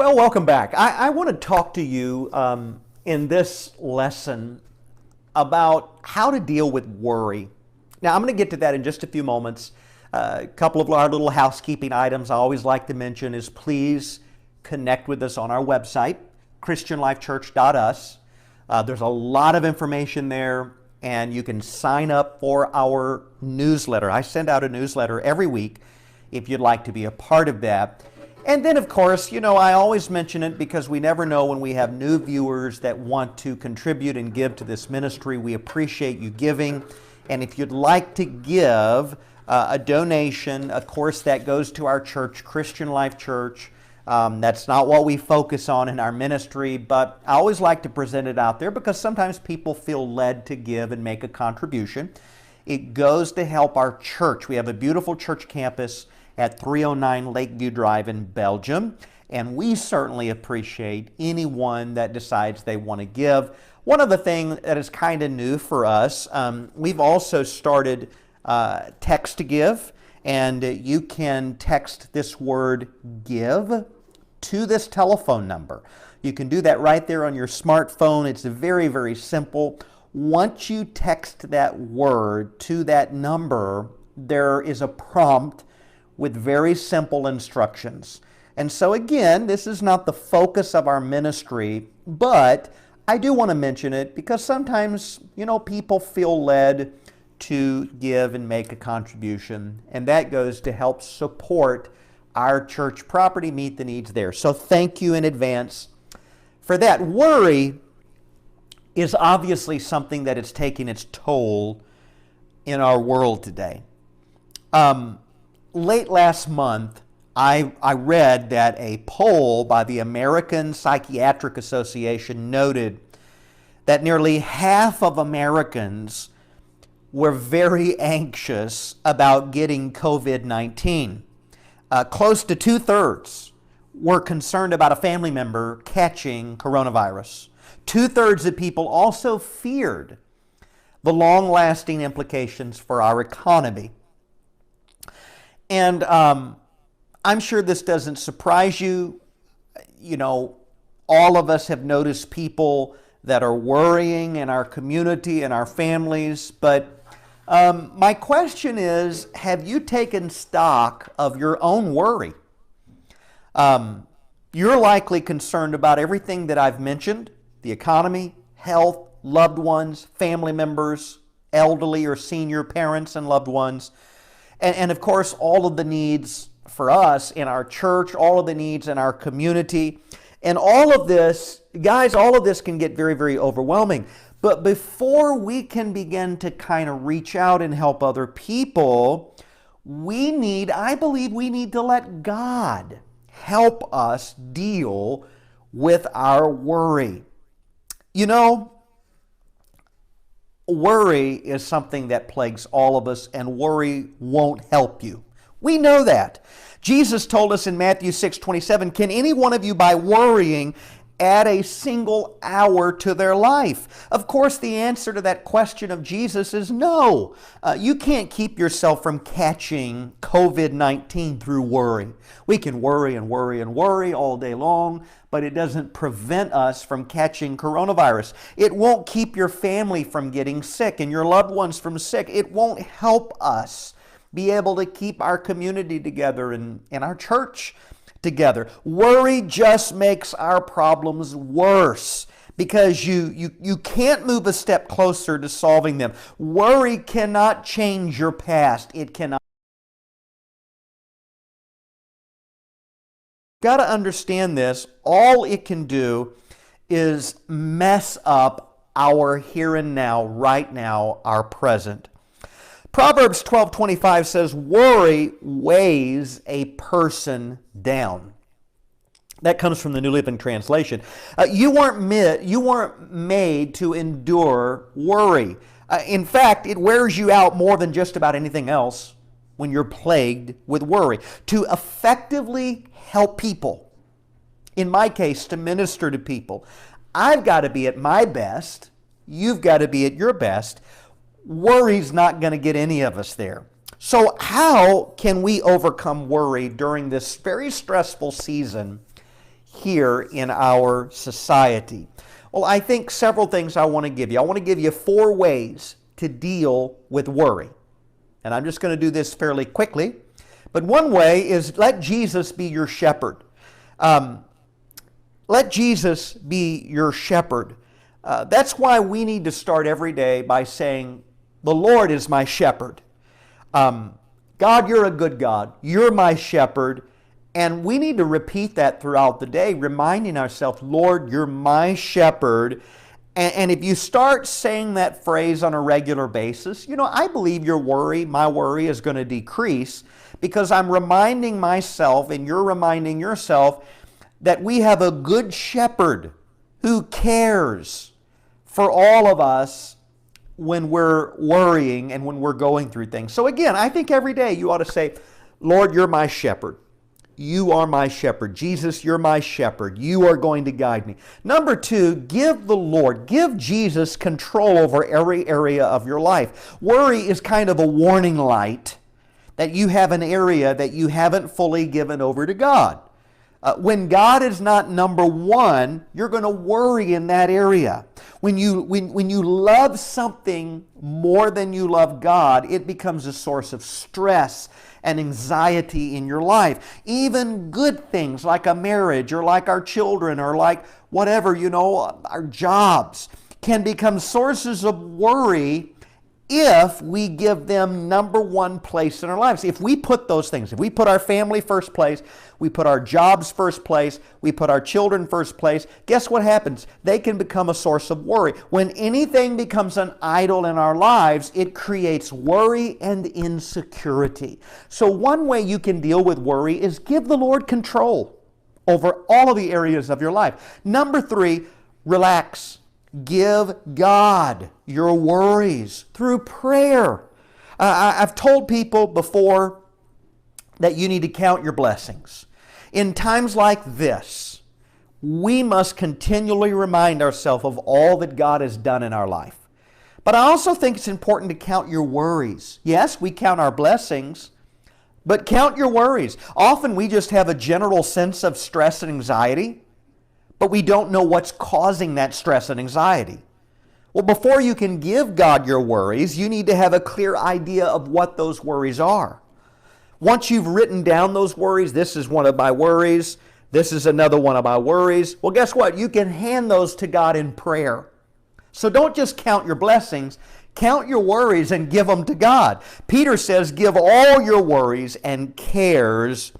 Well, welcome back. I want to talk to you in this lesson about how to deal with worry. Now, I'm going to get to that in just a few moments. A couple of our little housekeeping items I always like to mention is please connect with us on our website, christianlifechurch.us. There's a lot of information there, and you can sign up for our newsletter. I send out a newsletter every week if you'd like to be a part of that. And then, of course, I always mention it because we never know when we have new viewers that want to contribute and give to this ministry. We appreciate you giving. And if you'd like to give a donation, of course, that goes to our church, Christian Life Church. That's not what we focus on in our ministry, but I always like to present it out there because sometimes people feel led to give and make a contribution. It goes to help our church. We have a beautiful church campus at 309 Lakeview Drive in Belgium, and we certainly appreciate anyone that decides they want to give. One other thing that is kind of new for us, we've also started text to give, and you can text this word give to this telephone number. You can do that right there on your smartphone. It's very, very simple. Once you text that word to that number, there is a prompt with very simple instructions. And so again, this is not the focus of our ministry, but I do want to mention it because sometimes, people feel led to give and make a contribution, and that goes to help support our church property, meet the needs there. So thank you in advance for that. Worry is obviously something that is taking its toll in our world today. Late last month, I read that a poll by the American Psychiatric Association noted that nearly half of Americans were very anxious about getting COVID-19. Close to 2/3 were concerned about a family member catching coronavirus. 2/3 of people also feared the long-lasting implications for our economy. And I'm sure this doesn't surprise you. All of us have noticed people that are worrying in our community and our families. But my question is, have you taken stock of your own worry? You're likely concerned about everything that I've mentioned: the economy, health, loved ones, family members, elderly or senior parents and loved ones. And of course, all of the needs for us in our church, all of the needs in our community. And all of this, guys, all of this can get very, very overwhelming. But before we can begin to kind of reach out and help other people, I believe we need to let God help us deal with our worry. Worry is something that plagues all of us, and worry won't help you. We know that. Jesus told us in Matthew 6:27, "Can any one of you by worrying add a single hour to their life?" Of course, the answer to that question of Jesus is no. You can't keep yourself from catching COVID-19 through worry. We can worry and worry and worry all day long, but it doesn't prevent us from catching coronavirus. It won't keep your family from getting sick and your loved ones from sick. It won't help us be able to keep our community together and our church together. Worry just makes our problems worse because you can't move a step closer to solving them. Worry cannot change your past. It cannot. Got to understand this. All it can do is mess up our here and now, right now, our present. Proverbs 12:25 says, "Worry weighs a person down." That comes from the New Living Translation. You weren't made to endure worry. In fact, it wears you out more than just about anything else when you're plagued with worry. To effectively help people, in my case, to minister to people, I've got to be at my best. You've got to be at your best. Worry's not going to get any of us there. So how can we overcome worry during this very stressful season here in our society? Well, I think several things I want to give you. I want to give you 4 ways to deal with worry. And I'm just going to do this fairly quickly. But one way is let Jesus be your shepherd. Let Jesus be your shepherd. That's why we need to start every day by saying, the Lord is my shepherd. God, you're a good God. You're my shepherd. And we need to repeat that throughout the day, reminding ourselves, Lord, you're my shepherd. And if you start saying that phrase on a regular basis, I believe my worry is going to decrease because I'm reminding myself and you're reminding yourself that we have a good shepherd who cares for all of us when we're worrying and when we're going through things. So again, I think every day you ought to say, Lord, you're my shepherd. You are my shepherd. Jesus, you're my shepherd. You are going to guide me. Number 2, give Jesus control over every area of your life. Worry is kind of a warning light that you have an area that you haven't fully given over to God. When God is not number 1, you're going to worry in that area. When you love something more than you love God, it becomes a source of stress and anxiety in your life. Even good things like a marriage or like our children or like whatever, our jobs can become sources of worry if we give them number 1 place in our lives. If we put those things, if we put our family first place, we put our jobs first place, we put our children first place, guess what happens? They can become a source of worry. When anything becomes an idol in our lives, it creates worry and insecurity. So one way you can deal with worry is give the Lord control over all of the areas of your life. Number 3, relax. Give God your worries through prayer. I've told people before that you need to count your blessings. In times like this, we must continually remind ourselves of all that God has done in our life. But I also think it's important to count your worries. Yes, we count our blessings, but count your worries. Often we just have a general sense of stress and anxiety, but we don't know what's causing that stress and anxiety. Well, before you can give God your worries, you need to have a clear idea of what those worries are. Once you've written down those worries, this is one of my worries, this is another one of my worries, well, guess what? You can hand those to God in prayer. So don't just count your blessings, count your worries and give them to God. Peter says, give all your worries and cares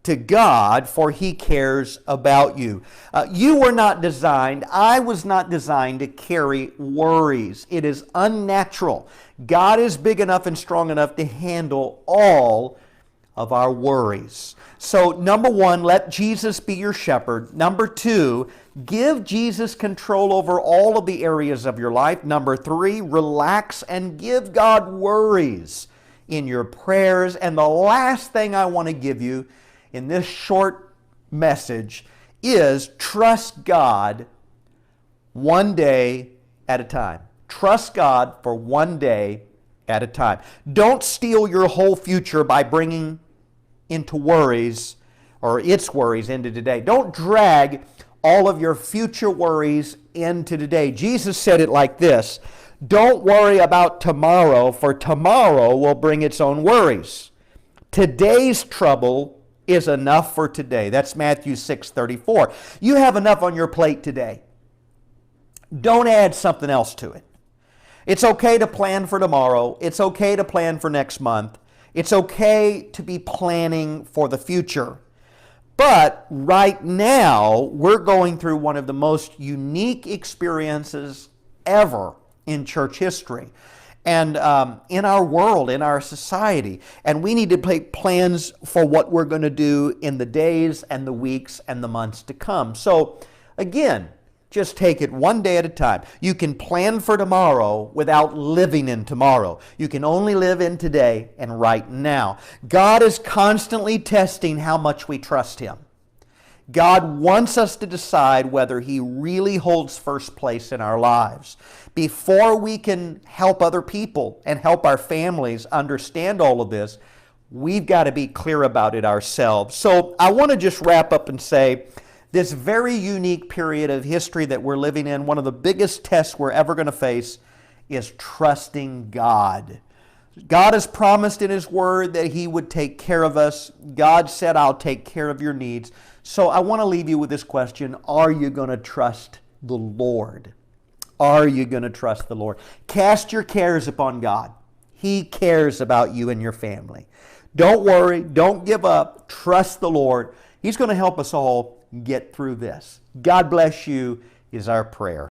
to God, for He cares about you. You were not designed, I was not designed to carry worries. It is unnatural. God is big enough and strong enough to handle all of our worries. So number 1, let Jesus be your shepherd. Number 2, give Jesus control over all of the areas of your life. Number 3, relax and give God worries in your prayers. And the last thing I want to give you in this short message is trust God one day at a time. Trust God for one day at a time. Don't steal your whole future by bringing into worries or its worries into today. Don't drag all of your future worries into today. Jesus said it like this, don't worry about tomorrow, for tomorrow will bring its own worries. Today's trouble is enough for today. That's Matthew 6:34. You have enough on your plate today. Don't add something else to it. It's okay to plan for tomorrow. It's okay to plan for next month. It's okay to be planning for the future. But right now, we're going through one of the most unique experiences ever in church history and in our world, in our society. And we need to make plans for what we're going to do in the days and the weeks and the months to come. So again, just take it one day at a time. You can plan for tomorrow without living in tomorrow. You can only live in today and right now. God is constantly testing how much we trust Him. God wants us to decide whether He really holds first place in our lives. Before we can help other people and help our families understand all of this, we've got to be clear about it ourselves. So I want to just wrap up and say, this very unique period of history that we're living in, one of the biggest tests we're ever going to face is trusting God. God has promised in His Word that He would take care of us. God said, I'll take care of your needs. So I want to leave you with this question. Are you going to trust the Lord? Are you going to trust the Lord? Cast your cares upon God. He cares about you and your family. Don't worry. Don't give up. Trust the Lord. He's going to help us all get through this. God bless you is our prayer.